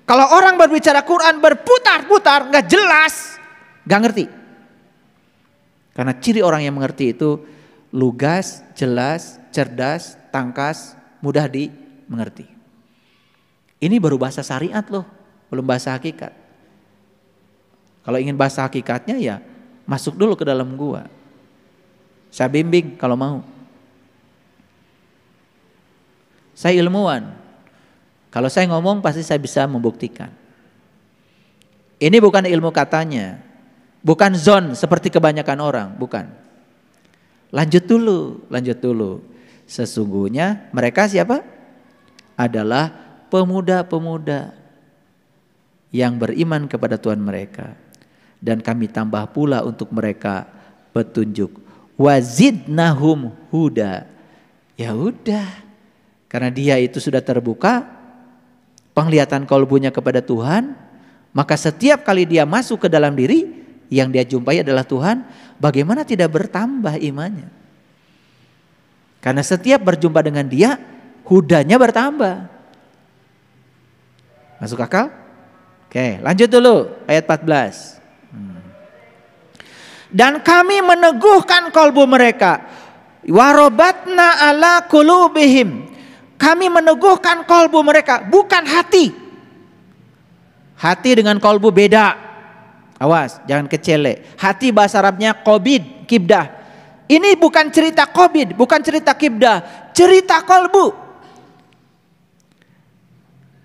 Kalau orang berbicara Quran berputar-putar, nggak jelas, nggak ngerti. Karena ciri orang yang mengerti itu lugas, jelas, cerdas, tangkas, mudah dimengerti. Ini baru bahasa syariat loh, belum bahasa hakikat. Kalau ingin bahasa hakikatnya ya masuk dulu ke dalam gua. Saya bimbing kalau mau. Saya ilmuwan. Kalau saya ngomong pasti saya bisa membuktikan. Ini bukan ilmu katanya. Bukan zon seperti kebanyakan orang, bukan. Lanjut dulu. Sesungguhnya mereka siapa? Adalah pemuda-pemuda yang beriman kepada Tuhan mereka. Dan kami tambah pula untuk mereka petunjuk. Wazidnahum huda. Ya udah, karena dia itu sudah terbuka penglihatan kalbunya kepada Tuhan, maka setiap kali dia masuk ke dalam diri, yang dia jumpai adalah Tuhan, bagaimana tidak bertambah imannya? Karena setiap berjumpa dengan dia, hudanya bertambah. Masuk akal? Oke, lanjut dulu ayat 14. Dan kami meneguhkan kalbu mereka. Warobatna ala kulubihim. Kami meneguhkan kalbu mereka, bukan hati. Hati dengan kalbu beda. Awas, jangan kecele. Hati bahasa Arabnya qobid, kibdah. Ini bukan cerita qobid, bukan cerita kibdah, cerita kalbu.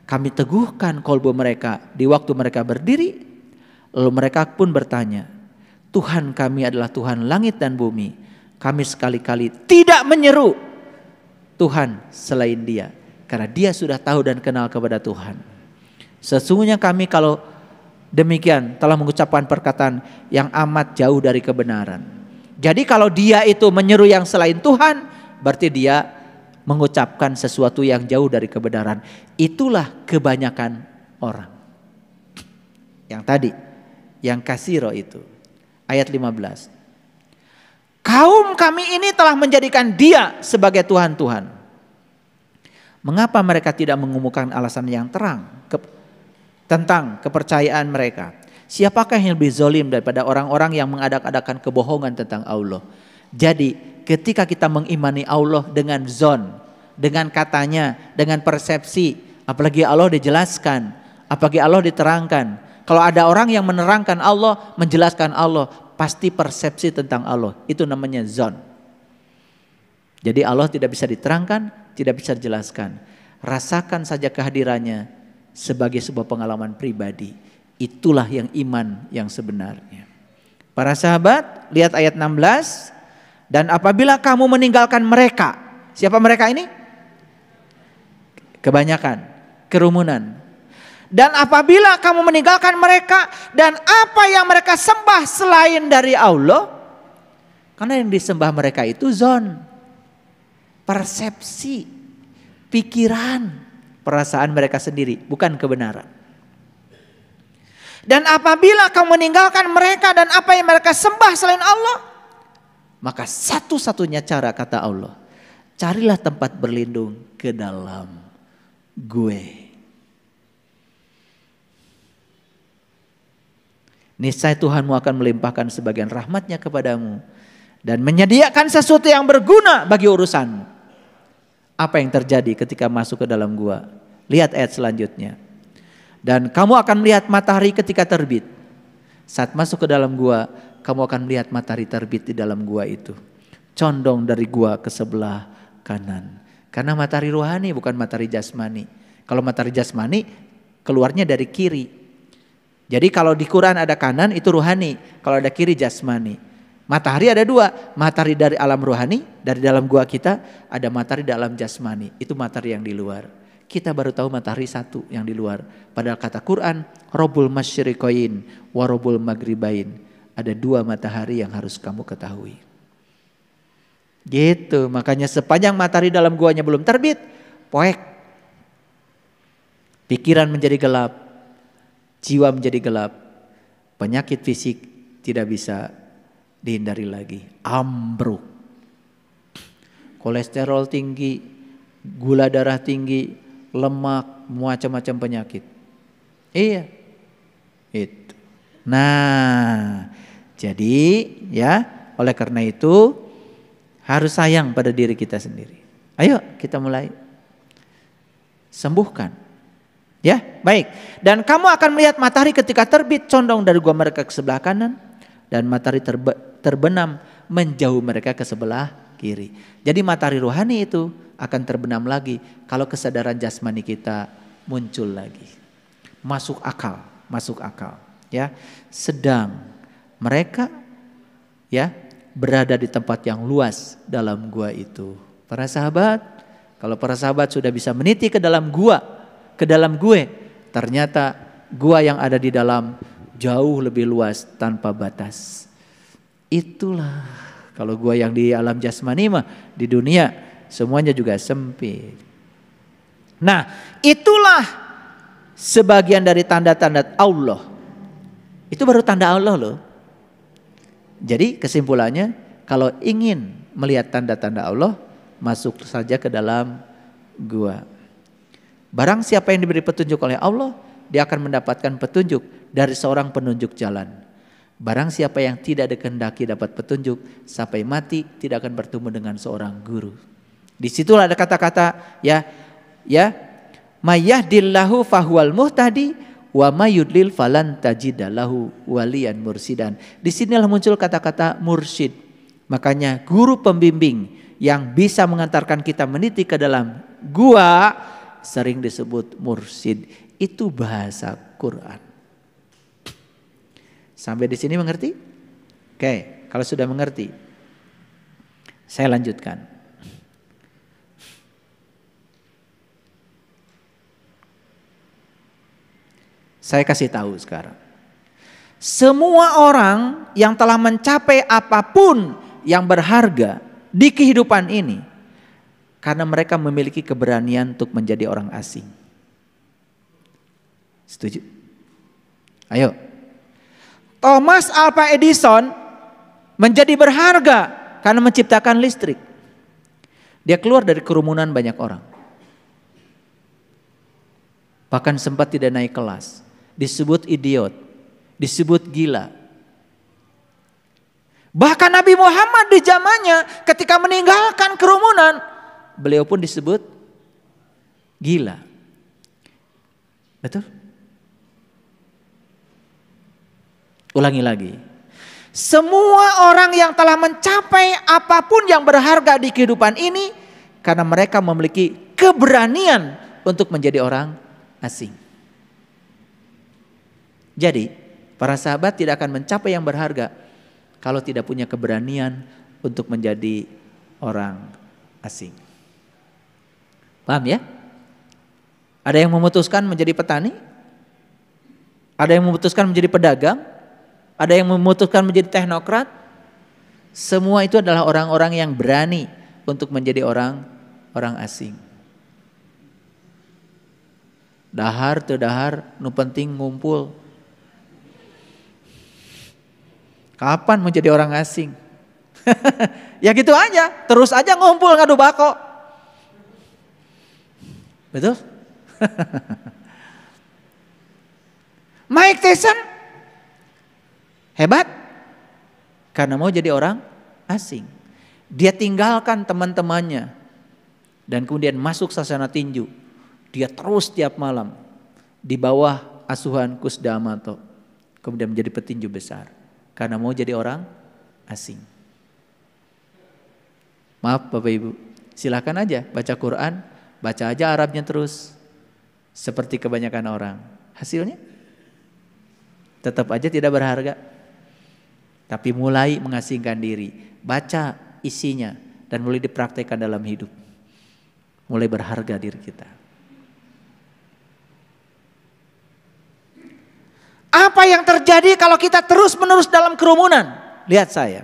Kami teguhkan kalbu mereka di waktu mereka berdiri. Lalu mereka pun bertanya, Tuhan kami adalah Tuhan langit dan bumi. Kami sekali-kali tidak menyeru Tuhan selain Dia, karena Dia sudah tahu dan kenal kepada Tuhan. Sesungguhnya kami kalau demikian telah mengucapkan perkataan yang amat jauh dari kebenaran. Jadi kalau dia itu menyeru yang selain Tuhan, berarti dia mengucapkan sesuatu yang jauh dari kebenaran. Itulah kebanyakan orang. Yang tadi, yang kasiro itu. Ayat 15. Kaum kami ini telah menjadikan dia sebagai Tuhan-Tuhan. Mengapa mereka tidak mengumumkan alasan yang terang tentang kepercayaan mereka? Siapakah yang lebih zalim daripada orang-orang yang mengadak-adakan kebohongan tentang Allah? Jadi ketika kita mengimani Allah dengan zon, dengan katanya, dengan persepsi, apalagi Allah dijelaskan, apalagi Allah diterangkan. Kalau ada orang yang menerangkan Allah, menjelaskan Allah, pasti persepsi tentang Allah. Itu namanya zon. Jadi Allah tidak bisa diterangkan, tidak bisa dijelaskan. Rasakan saja kehadirannya sebagai sebuah pengalaman pribadi. Itulah yang iman yang sebenarnya. Para sahabat, lihat ayat 16. Dan apabila kamu meninggalkan mereka. Siapa mereka ini? Kebanyakan, kerumunan. Dan apabila kamu meninggalkan mereka dan apa yang mereka sembah selain dari Allah, karena yang disembah mereka itu zon, persepsi, pikiran, perasaan mereka sendiri, bukan kebenaran. Dan apabila kamu meninggalkan mereka dan apa yang mereka sembah selain Allah, maka satu-satunya cara, kata Allah, carilah tempat berlindung ke dalam gue. Niscaya Tuhanmu akan melimpahkan sebagian rahmatnya kepadamu dan menyediakan sesuatu yang berguna bagi urusanmu. Apa yang terjadi ketika masuk ke dalam gua? Lihat ayat selanjutnya. Dan kamu akan melihat matahari ketika terbit. Saat masuk ke dalam gua, kamu akan melihat matahari terbit di dalam gua itu. Condong dari gua ke sebelah kanan. Karena matahari rohani bukan matahari jasmani. Kalau matahari jasmani keluarnya dari kiri. Jadi kalau di Quran ada kanan itu rohani, kalau ada kiri jasmani. Matahari ada dua, matahari dari alam rohani, dari dalam gua kita, ada matahari dalam jasmani, itu matahari yang di luar. Kita baru tahu matahari satu yang di luar. Padahal kata Quran, Robul Masyriqain wa Robul Maghribain. Ada dua matahari yang harus kamu ketahui. Gitu, makanya sepanjang matahari dalam guanya belum terbit, poek. Pikiran menjadi gelap, jiwa menjadi gelap, penyakit fisik tidak bisa dihindari lagi, ambruk, kolesterol tinggi, gula darah tinggi, lemak, macam-macam penyakit. Iya. Itu. Nah, jadi ya, oleh karena itu harus sayang pada diri kita sendiri. Ayo kita mulai sembuhkan. Ya, baik. Dan kamu akan melihat matahari ketika terbit condong dari gua mereka ke sebelah kanan, dan matahari terbenam menjauh mereka ke sebelah kiri. Jadi matahari rohani itu akan terbenam lagi kalau kesadaran jasmani kita muncul lagi. Masuk akal, ya. Sedang mereka ya berada di tempat yang luas dalam gua itu. Para sahabat, kalau para sahabat sudah bisa meniti ke dalam gua, ke dalam gue, ternyata gua yang ada di dalam jauh lebih luas tanpa batas. Itulah kalau gua yang di alam jasmani mah di dunia semuanya juga sempit. Nah, itulah sebagian dari tanda-tanda Allah. Itu baru tanda Allah loh. Jadi kesimpulannya, kalau ingin melihat tanda-tanda Allah, masuk saja ke dalam gua. Barang siapa yang diberi petunjuk oleh Allah, dia akan mendapatkan petunjuk dari seorang penunjuk jalan. Barang siapa yang tidak dikehendaki dapat petunjuk, sampai mati tidak akan bertemu dengan seorang guru. Disitulah ada kata-kata ya, Mayyahdillahu fahuwal muhtadi wa mayyudlil falan tajidalahu waliyan mursidan. Disinilah muncul kata-kata mursyid. Makanya guru pembimbing yang bisa mengantarkan kita meniti ke dalam gua sering disebut mursyid. Itu bahasa Quran. Sampai di sini mengerti? Oke, kalau sudah mengerti, saya lanjutkan. Saya kasih tahu sekarang. Semua orang yang telah mencapai apapun yang berharga di kehidupan ini, karena mereka memiliki keberanian untuk menjadi orang asing. Setuju? Ayo. Thomas Alva Edison menjadi berharga karena menciptakan listrik. Dia keluar dari kerumunan banyak orang. Bahkan sempat tidak naik kelas. Disebut idiot, disebut gila. Bahkan Nabi Muhammad di zamannya ketika meninggalkan kerumunan, beliau pun disebut gila. Betul? Ulangi lagi. Semua orang yang telah mencapai apapun yang berharga di kehidupan ini, karena mereka memiliki keberanian untuk menjadi orang asing. Jadi para sahabat tidak akan mencapai yang berharga kalau tidak punya keberanian untuk menjadi orang asing. Paham ya? Ada yang memutuskan menjadi petani, ada yang memutuskan menjadi pedagang, ada yang memutuskan menjadi teknokrat. Semua itu adalah orang-orang yang berani untuk menjadi orang asing. Dahar teu dahar, nu penting ngumpul. Kapan mau jadi orang asing? Ya gitu aja, terus aja ngumpul ngadu bako. Betul? Mike Tyson hebat karena mau jadi orang asing. Dia tinggalkan teman-temannya dan kemudian masuk sasana tinju. Dia terus tiap malam di bawah asuhan Kus Damato, kemudian menjadi petinju besar karena mau jadi orang asing. Maaf Bapak Ibu, silakan aja baca Quran, baca aja Arabnya terus seperti kebanyakan orang. Hasilnya tetap aja tidak berharga. Tapi mulai mengasingkan diri, baca isinya dan mulai dipraktekkan dalam hidup. Mulai berharga diri kita. Apa yang terjadi kalau kita terus-menerus dalam kerumunan? Lihat saya.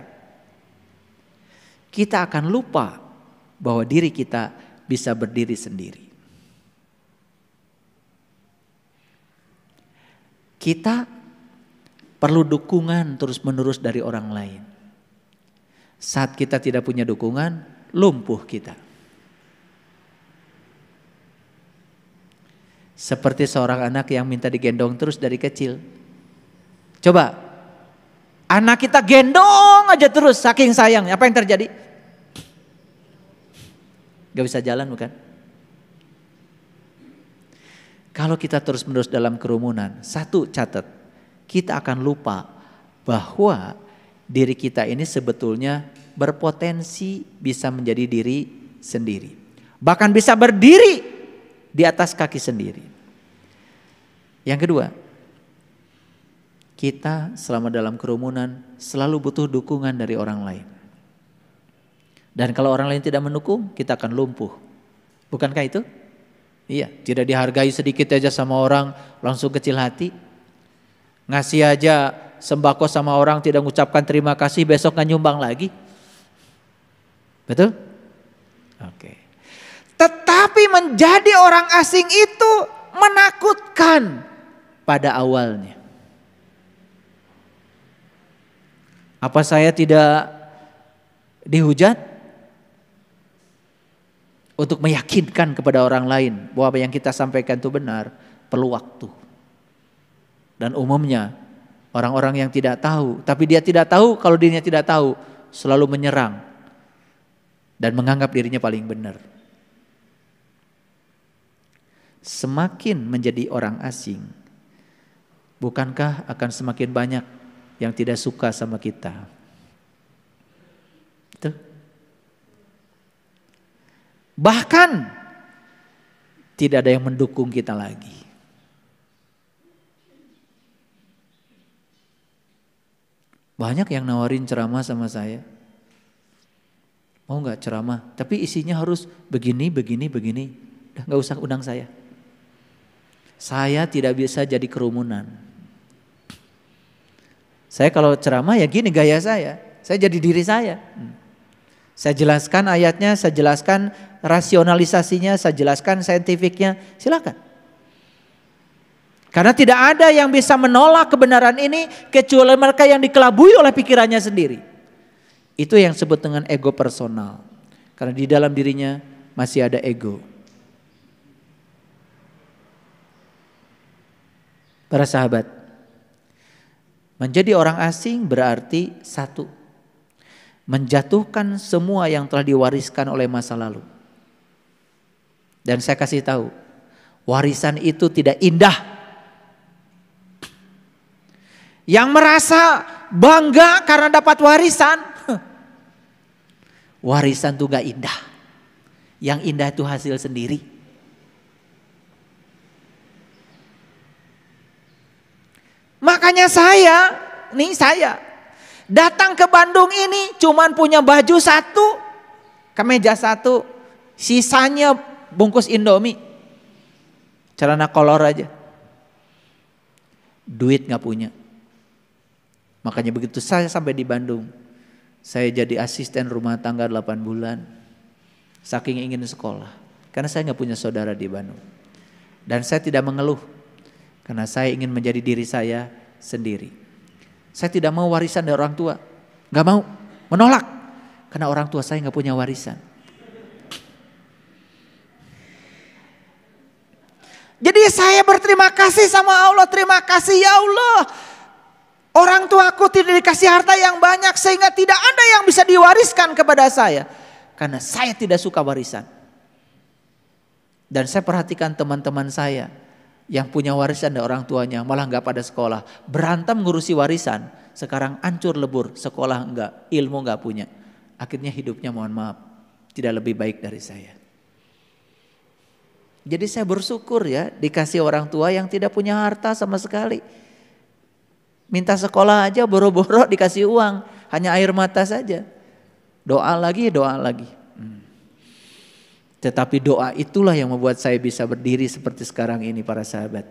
Kita akan lupa bahwa diri kita bisa berdiri sendiri. Kita perlu dukungan terus-menerus dari orang lain. Saat kita tidak punya dukungan, lumpuh kita. Seperti seorang anak yang minta digendong terus dari kecil. Coba, anak kita gendong aja terus saking sayang, apa yang terjadi? Gak bisa jalan bukan? Kalau kita terus-menerus dalam kerumunan, satu catat, kita akan lupa bahwa diri kita ini sebetulnya berpotensi bisa menjadi diri sendiri. Bahkan bisa berdiri di atas kaki sendiri. Yang kedua, kita selama dalam kerumunan selalu butuh dukungan dari orang lain. Dan kalau orang lain tidak mendukung, kita akan lumpuh. Bukankah itu? Iya, tidak dihargai sedikit aja sama orang langsung kecil hati. Ngasih aja sembako sama orang tidak mengucapkan terima kasih, besok gak nyumbang lagi. Betul? Oke. Tetapi menjadi orang asing itu menakutkan pada awalnya. Apa saya tidak dihujat? Untuk meyakinkan kepada orang lain bahwa apa yang kita sampaikan itu benar, perlu waktu. Dan umumnya orang-orang yang tidak tahu, tapi dia tidak tahu kalau dirinya tidak tahu, selalu menyerang dan menganggap dirinya paling benar. Semakin menjadi orang asing, bukankah akan semakin banyak yang tidak suka sama kita? Itu. Bahkan tidak ada yang mendukung kita lagi. Banyak yang nawarin ceramah sama saya. Mau gak ceramah? Tapi isinya harus begini, begini, begini. Udah gak usah undang saya. Saya tidak bisa jadi kerumunan. Saya kalau ceramah ya gini gaya saya. Saya jadi diri saya. Saya jelaskan ayatnya, saya jelaskan rasionalisasinya, saya jelaskan saintifiknya, silakan. Karena tidak ada yang bisa menolak kebenaran ini kecuali mereka yang dikelabui oleh pikirannya sendiri. Itu yang disebut dengan ego personal. Karena di dalam dirinya masih ada ego. Para sahabat, menjadi orang asing berarti satu, menjatuhkan semua yang telah diwariskan oleh masa lalu. Dan saya kasih tahu, warisan itu tidak indah. Yang merasa bangga karena dapat warisan, warisan itu gak indah. Yang indah itu hasil sendiri. Makanya saya datang ke Bandung ini cuman punya baju satu, kemeja satu, sisanya bungkus Indomie, celana kolor aja. Duit gak punya. Makanya begitu saya sampai di Bandung, saya jadi asisten rumah tangga 8 bulan. Saking ingin sekolah, karena saya gak punya saudara di Bandung. Dan saya tidak mengeluh, karena saya ingin menjadi diri saya sendiri. Saya tidak mau warisan dari orang tua. Gak mau, menolak. Karena orang tua saya gak punya warisan. Jadi saya berterima kasih sama Allah. Terima kasih ya Allah. Orang tuaku tidak dikasih harta yang banyak sehingga tidak ada yang bisa diwariskan kepada saya. Karena saya tidak suka warisan. Dan saya perhatikan teman-teman saya yang punya warisan dari orang tuanya malah gak pada sekolah. Berantem ngurusi warisan. Sekarang hancur lebur, sekolah enggak, ilmu gak punya. Akhirnya hidupnya mohon maaf tidak lebih baik dari saya. Jadi saya bersyukur ya dikasih orang tua yang tidak punya harta sama sekali. Minta sekolah aja boro-boro dikasih uang, hanya air mata saja. Doa lagi. Tetapi doa itulah yang membuat saya bisa berdiri seperti sekarang ini para sahabat.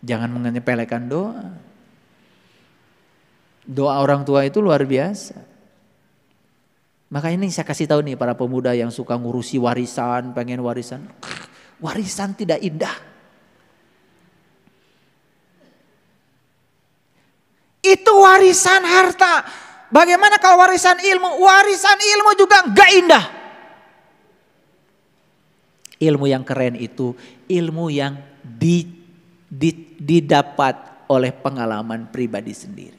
Jangan menyepelekan doa. Doa orang tua itu luar biasa. Maka ini saya kasih tahu nih para pemuda yang suka ngurusi warisan, pengen warisan. Warisan tidak indah. Itu warisan harta. Bagaimana kalau warisan ilmu? Warisan ilmu juga gak indah. Ilmu yang keren itu ilmu yang didapat oleh pengalaman pribadi sendiri.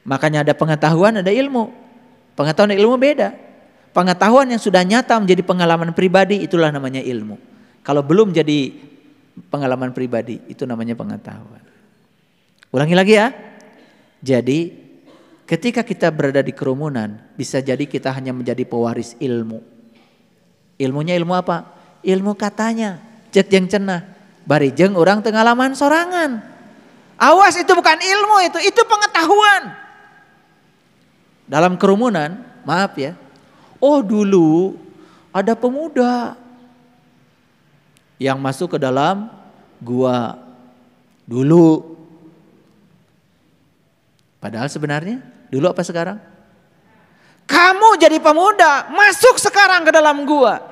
Makanya ada pengetahuan, ada ilmu. Pengetahuan dan ilmu beda. Pengetahuan yang sudah nyata menjadi pengalaman pribadi, itulah namanya ilmu. Kalau belum jadi pengalaman pribadi, itu namanya pengetahuan. Ulangi lagi ya. Jadi ketika kita berada di kerumunan, bisa jadi kita hanya menjadi pewaris ilmu. Ilmunya ilmu apa? Ilmu katanya. Cek jeng cenah. Bari jeng orang tengalaman sorangan. Awas, itu bukan ilmu, itu pengetahuan. Dalam kerumunan, maaf ya. Oh dulu ada pemuda yang masuk ke dalam gua dulu. Padahal sebenarnya dulu apa sekarang? Kamu jadi pemuda, masuk sekarang ke dalam gua.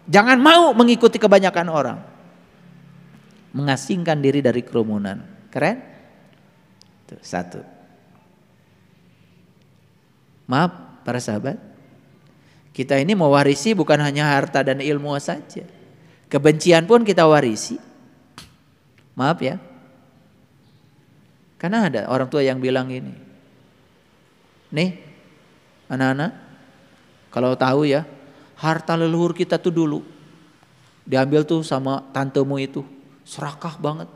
Jangan mau mengikuti kebanyakan orang. Mengasingkan diri dari kerumunan. Keren? Tuh, satu. Maaf para sahabat. Kita ini mewarisi bukan hanya harta dan ilmu saja. Kebencian pun kita warisi. Maaf ya. Karena ada orang tua yang bilang ini. Nih anak-anak, kalau tahu ya, harta leluhur kita tuh dulu diambil tuh sama tantemu itu, serakah banget.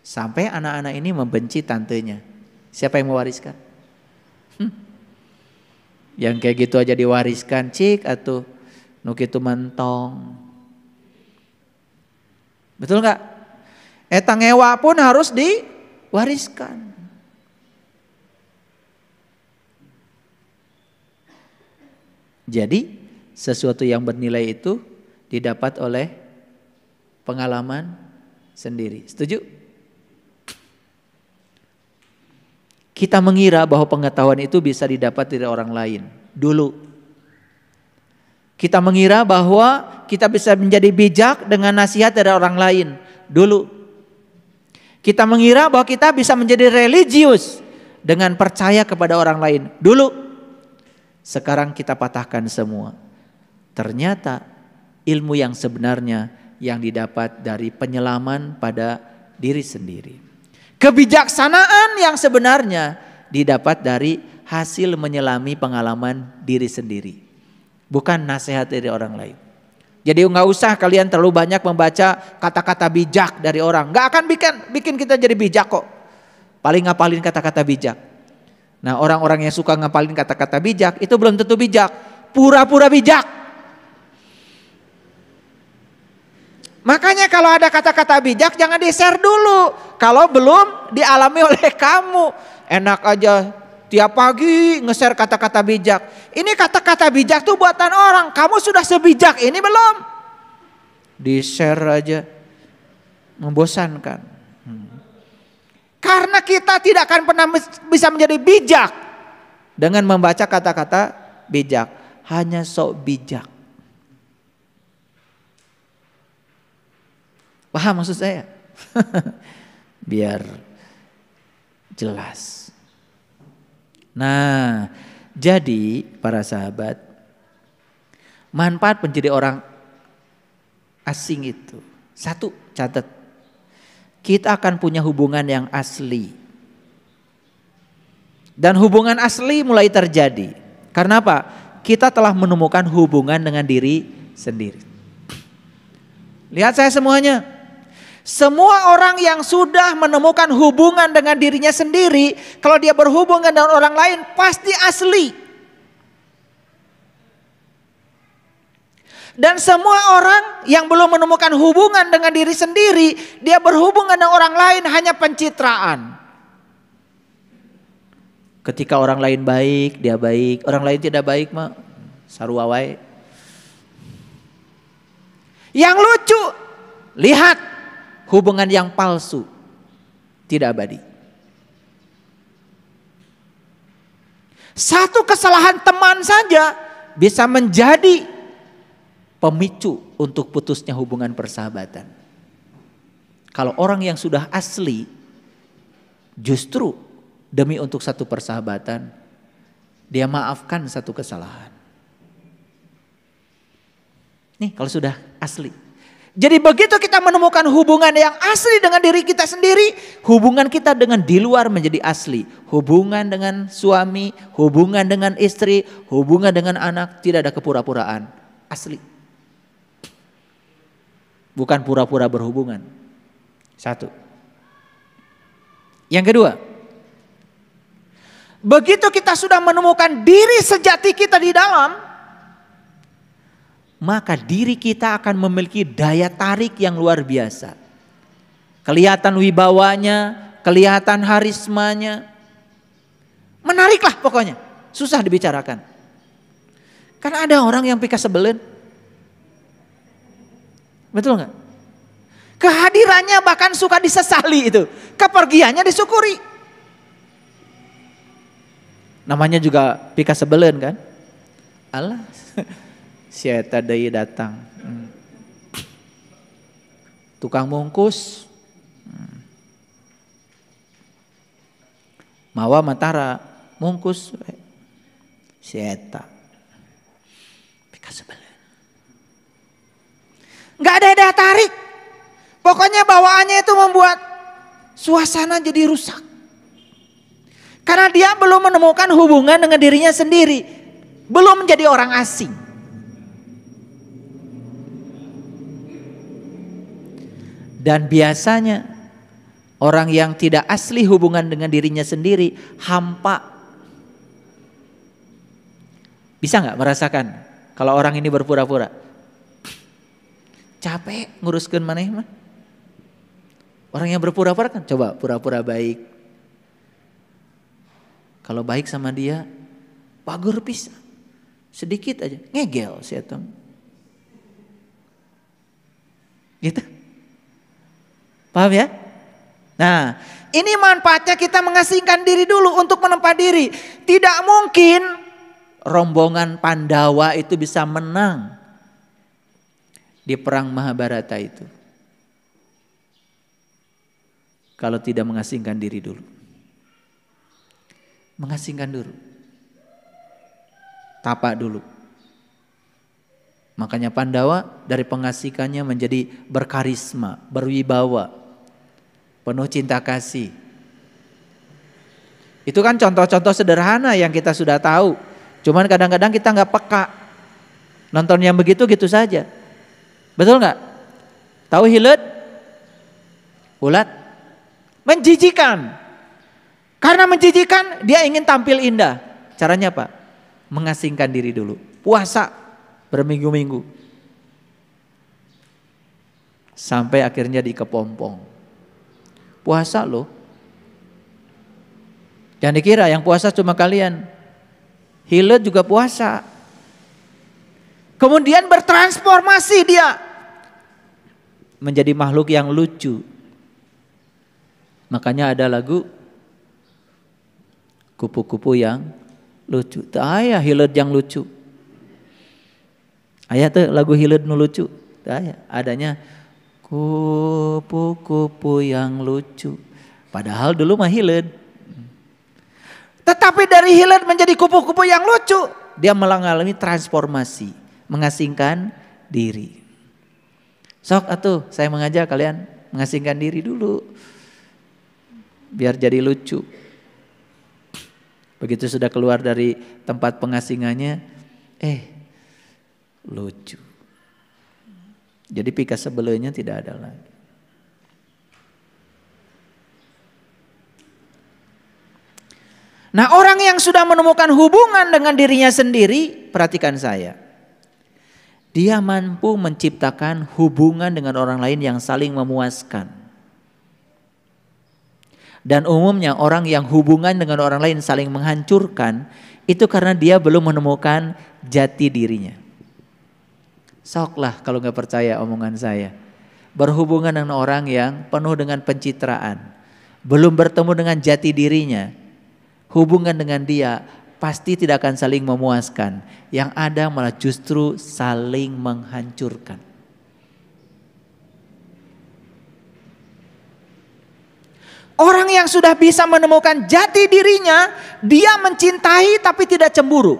Sampai anak-anak ini membenci tantenya. Siapa yang mewariskan? Yang kayak gitu aja diwariskan, cik atau nuk itu mentong. Betul nggak? Etang ewa pun harus diwariskan. Jadi sesuatu yang bernilai itu didapat oleh pengalaman sendiri. Setuju? Kita mengira bahwa pengetahuan itu bisa didapat dari orang lain. Dulu. Kita mengira bahwa kita bisa menjadi bijak dengan nasihat dari orang lain. Dulu. Kita mengira bahwa kita bisa menjadi religius dengan percaya kepada orang lain. Dulu. Sekarang kita patahkan semua. Ternyata ilmu yang sebenarnya yang didapat dari penyelaman pada diri sendiri. Kebijaksanaan yang sebenarnya didapat dari hasil menyelami pengalaman diri sendiri. Bukan nasihat dari orang lain. Jadi nggak usah kalian terlalu banyak membaca kata-kata bijak dari orang. Nggak akan bikin kita jadi bijak kok. Paling ngapalin kata-kata bijak. Nah orang-orang yang suka ngapalin kata-kata bijak itu belum tentu bijak. Pura-pura bijak. Makanya kalau ada kata-kata bijak jangan di-share dulu. Kalau belum dialami oleh kamu. Enak aja tiap pagi nge-share kata-kata bijak. Ini kata-kata bijak tuh buatan orang. Kamu sudah sebijak ini belum? Di-share aja. Membosankan. Karena kita tidak akan pernah bisa menjadi bijak dengan membaca kata-kata bijak. Hanya sok bijak. Paham maksud saya? Biar jelas. Nah, jadi para sahabat, manfaat menjadi orang asing itu. Satu, catat. Kita akan punya hubungan yang asli. Dan hubungan asli mulai terjadi. Karena apa? Kita telah menemukan hubungan dengan diri sendiri. Lihat saya semuanya. Semua orang yang sudah menemukan hubungan dengan dirinya sendiri, kalau dia berhubungan dengan orang lain pasti asli. Dan semua orang yang belum menemukan hubungan dengan diri sendiri, dia berhubungan dengan orang lain hanya pencitraan. Ketika orang lain baik, dia baik. Orang lain tidak baik mah sarua wae. Yang lucu, lihat hubungan yang palsu, tidak abadi. Satu kesalahan teman saja bisa menjadi pemicu untuk putusnya hubungan persahabatan. Kalau orang yang sudah asli, justru demi untuk satu persahabatan, dia maafkan satu kesalahan. Nih kalau sudah asli. Jadi begitu kita menemukan hubungan yang asli dengan diri kita sendiri, hubungan kita dengan di luar menjadi asli. Hubungan dengan suami, hubungan dengan istri, hubungan dengan anak, tidak ada kepura-puraan. Asli. Bukan pura-pura berhubungan. Satu. Yang kedua, begitu kita sudah menemukan diri sejati kita di dalam, maka diri kita akan memiliki daya tarik yang luar biasa. Kelihatan wibawanya, kelihatan harismanya. Menariklah pokoknya, susah dibicarakan. Karena ada orang yang pika sebelen. Betul nggak? Kehadirannya bahkan suka disesali itu. Kepergiannya disyukuri. Namanya juga pika sebelen kan? Allah. Si eta deui datang. Tukang mungkus. Mawa matara mungkus. Si eta. Pika sebelen. Gak ada daya tarik. Pokoknya bawaannya itu membuat suasana jadi rusak. Karena dia belum menemukan hubungan dengan dirinya sendiri. Belum menjadi orang asing. Dan biasanya orang yang tidak asli hubungan dengan dirinya sendiri hampa. Bisa gak merasakan kalau orang ini berpura-pura? Capek nguruskeun maneh mah. Orang yang berpura-pura kan coba pura-pura baik. Kalau baik sama dia, pagur pisan. Sedikit aja ngegel si eta. Gitu. Paham ya? Nah, ini manfaatnya kita mengasingkan diri dulu untuk menempa diri. Tidak mungkin rombongan Pandawa itu bisa menang di perang Mahabharata itu kalau tidak mengasingkan diri dulu. Mengasingkan dulu. Tapak dulu. Makanya Pandawa dari pengasihkannya menjadi berkarisma, berwibawa, penuh cinta kasih. Itu kan contoh-contoh sederhana yang kita sudah tahu. Cuman kadang-kadang kita nggak peka. Nonton yang begitu gitu saja. Betul nggak? Tahu hilet? Ulat? Menjijikan. Karena menjijikan dia ingin tampil indah. Caranya apa? Mengasingkan diri dulu. Puasa berminggu-minggu. Sampai akhirnya dikepompong. Puasa loh. Jangan dikira yang puasa cuma kalian. Hilet juga puasa. Kemudian bertransformasi dia menjadi makhluk yang lucu. Makanya ada lagu kupu-kupu yang lucu. Aya hilet yang lucu. Aya tuh lagu hilet nu lucu. Aya, adanya kupu-kupu yang lucu. Padahal dulu mah hilet. Tetapi dari hilet menjadi kupu-kupu yang lucu, dia mengalami transformasi, mengasingkan diri. Sok atuh saya mengajak kalian mengasingkan diri dulu. Biar jadi lucu. Begitu sudah keluar dari tempat pengasingannya, lucu. Jadi pika sebelumnya tidak ada lagi. Nah, orang yang sudah menemukan hubungan dengan dirinya sendiri, perhatikan saya. Dia mampu menciptakan hubungan dengan orang lain yang saling memuaskan. Dan umumnya orang yang hubungan dengan orang lain saling menghancurkan, itu karena dia belum menemukan jati dirinya. Soklah kalau gak percaya omongan saya. Berhubungan dengan orang yang penuh dengan pencitraan. Belum bertemu dengan jati dirinya. Hubungan dengan dia pasti tidak akan saling memuaskan. Yang ada malah justru saling menghancurkan. Orang yang sudah bisa menemukan jati dirinya, dia mencintai tapi tidak cemburu.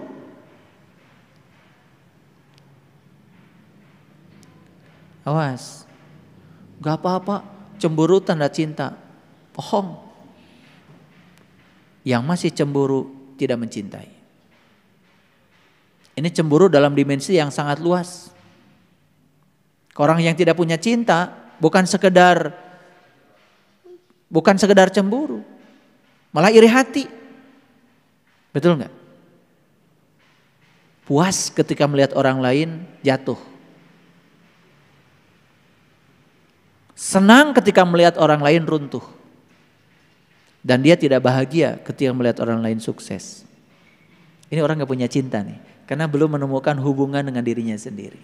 Awas. Gak apa-apa, cemburu tanda cinta. Bohong. Yang masih cemburu tidak mencintai. Ini cemburu dalam dimensi yang sangat luas. Orang yang tidak punya cinta bukan sekedar cemburu, malah iri hati. Betul nggak? Puas ketika melihat orang lain jatuh. Senang ketika melihat orang lain runtuh. Dan dia tidak bahagia ketika melihat orang lain sukses. Ini orang gak punya cinta nih. Karena belum menemukan hubungan dengan dirinya sendiri.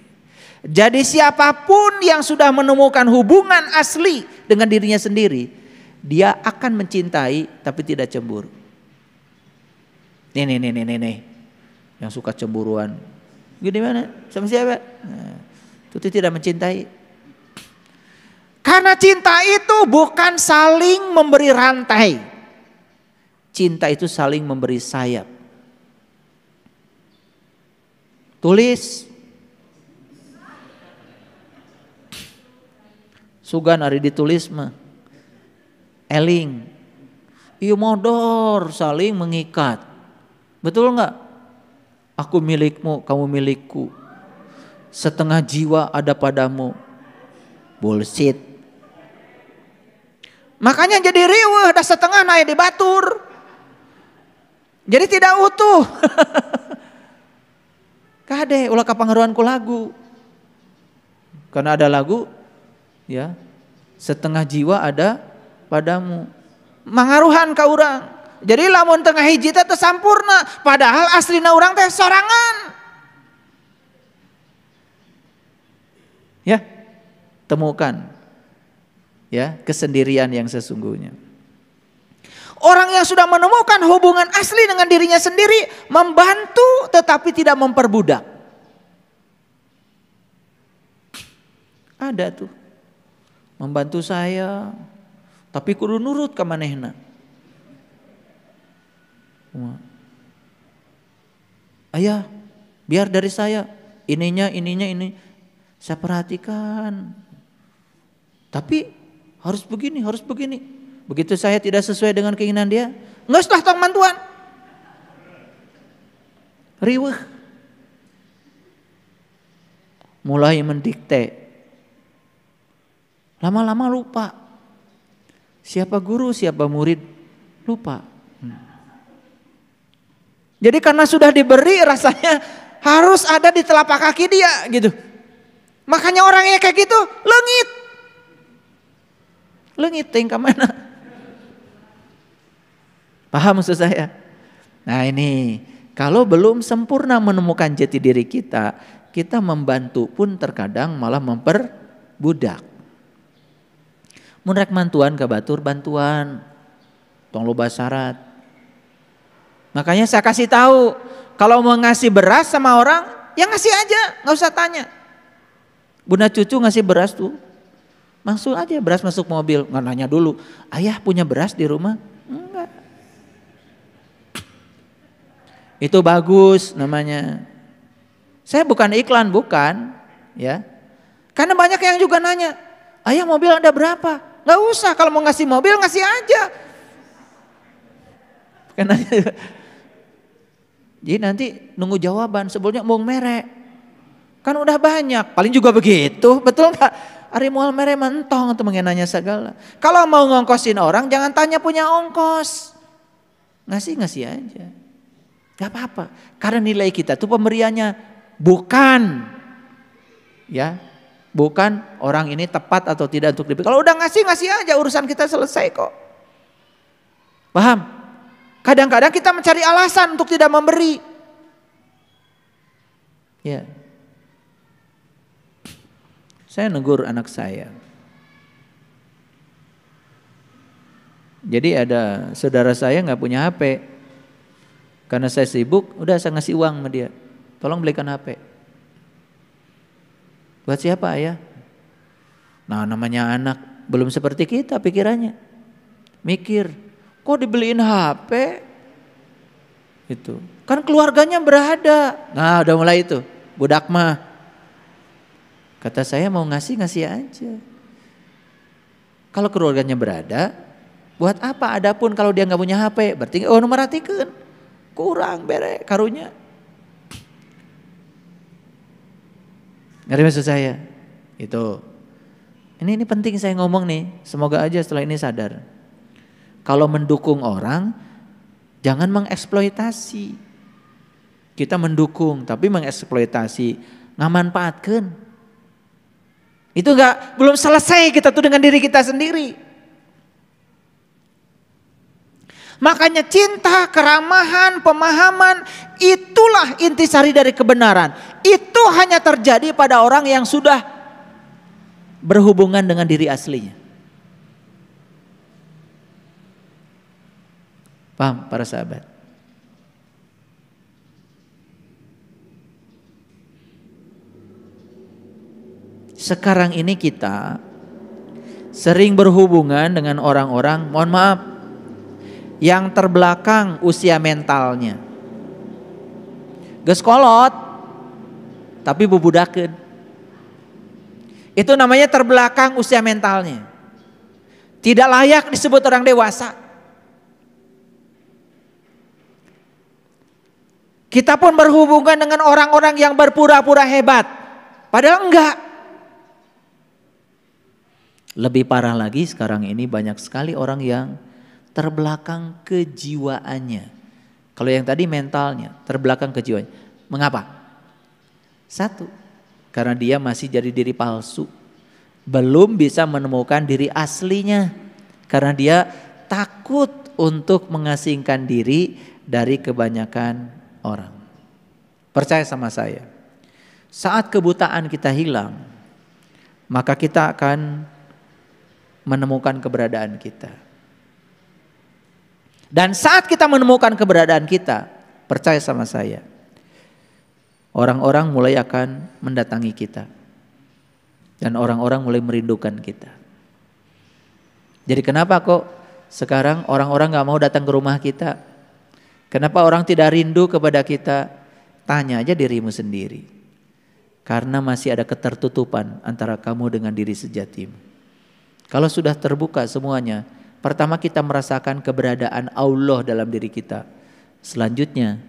Jadi siapapun yang sudah menemukan hubungan asli dengan dirinya sendiri, dia akan mencintai tapi tidak cemburu. Nih. Yang suka cemburuan. Gimana? Sama siapa? Nah, itu tidak mencintai. Karena cinta itu bukan saling memberi rantai. Cinta itu saling memberi sayap. Tulis. Sugan hari ditulis mah. Eling. Iya modor saling mengikat. Betul enggak? Aku milikmu, kamu milikku. Setengah jiwa ada padamu. Bullshit. Makanya jadi riweuh, dah setengah naik di batur. Jadi tidak utuh. Kade ulah kapangaruhan ku lagu. Karena ada lagu ya, setengah jiwa ada padamu. Mangaruhan ka urang. Jadi lamun tengah hiji teh teu sampurna, padahal aslina urang teh sorangan. Ya, temukan ya kesendirian yang sesungguhnya. Orang yang sudah menemukan hubungan asli dengan dirinya sendiri membantu tetapi tidak memperbudak. Ada tuh membantu saya tapi kudu nurut ka manehna. Ayah, biar dari saya ininya ini saya perhatikan. Tapi harus begini. Begitu saya tidak sesuai dengan keinginan dia, nggak usah tong mantuan. Riweuh. Mulai mendikte. Lama-lama lupa. Siapa guru, siapa murid, lupa. Jadi karena sudah diberi rasanya harus ada di telapak kaki dia gitu. Makanya orangnya kayak gitu, Leungit tingkah mana? Paham maksud saya? Nah ini, kalau belum sempurna menemukan jati diri kita, kita membantu pun terkadang malah memperbudak. Mun rek mantuan ka batur bantuan, tong loba syarat. Makanya saya kasih tahu, kalau mau ngasih beras sama orang, ya ngasih aja, nggak usah tanya. Bunda cucu ngasih beras tuh. Langsung aja beras masuk mobil, nggak nanya dulu, ayah punya beras di rumah? Enggak. Itu bagus namanya. Saya bukan iklan, bukan, ya. Karena banyak yang juga nanya, ayah mobil ada berapa? Nggak usah, kalau mau ngasih mobil ngasih aja. Jadi nanti nunggu jawaban, sebelumnya mau merek. Kan udah banyak, paling juga begitu, betul nggak? Ari moal mere mentong atau mengenanya segala. Kalau mau ngongkosin orang jangan tanya punya ongkos. Ngasih aja. Gak apa-apa. Karena nilai kita tuh pemberiannya bukan orang ini tepat atau tidak untuk diberi. Kalau udah ngasih aja, urusan kita selesai kok. Paham? Kadang-kadang kita mencari alasan untuk tidak memberi. Ya. Saya negur anak saya. Jadi ada saudara saya nggak punya HP. Karena saya sibuk, udah saya ngasih uang sama dia. Tolong belikan HP. Buat siapa ayah? Nah namanya anak belum seperti kita pikirannya. Mikir, kok dibeliin HP? Itu kan keluarganya berada. Nah udah mulai itu, budak mah. Kata saya mau ngasih aja. Kalau keluarganya berada, buat apa? Adapun kalau dia nggak punya HP, berarti merhatikan kurang bere karunya. Ngerti maksud saya? Itu. Ini penting saya ngomong nih. Semoga aja setelah ini sadar. Kalau mendukung orang, jangan mengeksploitasi. Kita mendukung, tapi mengeksploitasi, nggak manfaatkan. Itu belum selesai kita tuh dengan diri kita sendiri. Makanya cinta, keramahan, pemahaman, itulah intisari dari kebenaran. Itu hanya terjadi pada orang yang sudah berhubungan dengan diri aslinya. Paham para sahabat? Sekarang ini kita sering berhubungan dengan orang-orang, mohon maaf, yang terbelakang usia mentalnya. Geus kolot tapi bubudakeun. Itu namanya terbelakang usia mentalnya. Tidak layak disebut orang dewasa. Kita pun berhubungan dengan orang-orang yang berpura-pura hebat, padahal enggak. Lebih parah lagi sekarang ini banyak sekali orang yang terbelakang kejiwaannya. Kalau yang tadi mentalnya, terbelakang kejiwaannya. Mengapa? Satu, karena dia masih jadi diri palsu. Belum bisa menemukan diri aslinya. Karena dia takut untuk mengasingkan diri dari kebanyakan orang. Percaya sama saya. Saat kebutaan kita hilang, maka kita akan menemukan keberadaan kita. Dan saat kita menemukan keberadaan kita, percaya sama saya, orang-orang mulai akan mendatangi kita. Dan orang-orang mulai merindukan kita. Jadi kenapa kok sekarang orang-orang gak mau datang ke rumah kita? Kenapa orang tidak rindu kepada kita? Tanya aja dirimu sendiri. Karena masih ada ketertutupan antara kamu dengan diri sejatimu. Kalau sudah terbuka semuanya, pertama kita merasakan keberadaan Allah dalam diri kita. Selanjutnya,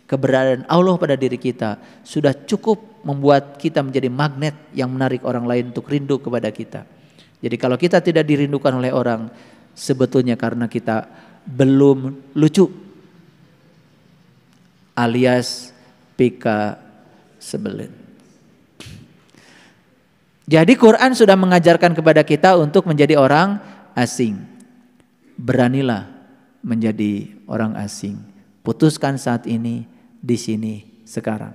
keberadaan Allah pada diri kita sudah cukup membuat kita menjadi magnet yang menarik orang lain untuk rindu kepada kita. Jadi kalau kita tidak dirindukan oleh orang, sebetulnya karena kita belum lucu. Alias pika sebelin. Jadi Quran sudah mengajarkan kepada kita untuk menjadi orang asing. Beranilah menjadi orang asing. Putuskan saat ini, di sini, sekarang.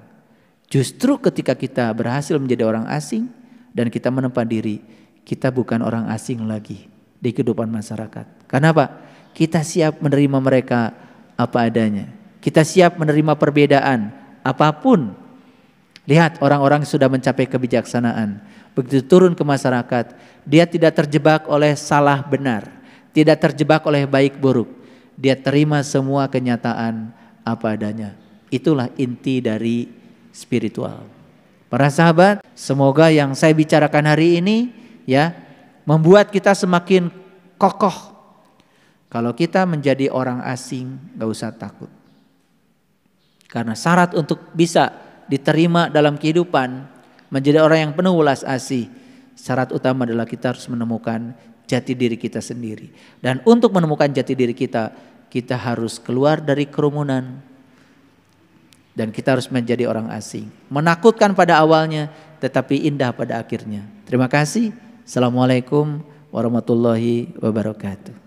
Justru ketika kita berhasil menjadi orang asing dan kita menempa diri, kita bukan orang asing lagi di kehidupan masyarakat. Kenapa? Kita siap menerima mereka apa adanya. Kita siap menerima perbedaan apapun. Lihat orang-orang sudah mencapai kebijaksanaan. Begitu turun ke masyarakat, dia tidak terjebak oleh salah benar, tidak terjebak oleh baik buruk. Dia terima semua kenyataan apa adanya. Itulah inti dari spiritual. Para sahabat, semoga yang saya bicarakan hari ini ya membuat kita semakin kokoh. Kalau kita menjadi orang asing, gak usah takut. Karena syarat untuk bisa diterima dalam kehidupan, menjadi orang yang penuh welas asih, syarat utama adalah kita harus menemukan jati diri kita sendiri. Dan untuk menemukan jati diri kita, kita harus keluar dari kerumunan. Dan kita harus menjadi orang asing. Menakutkan pada awalnya, tetapi indah pada akhirnya. Terima kasih. Assalamualaikum warahmatullahi wabarakatuh.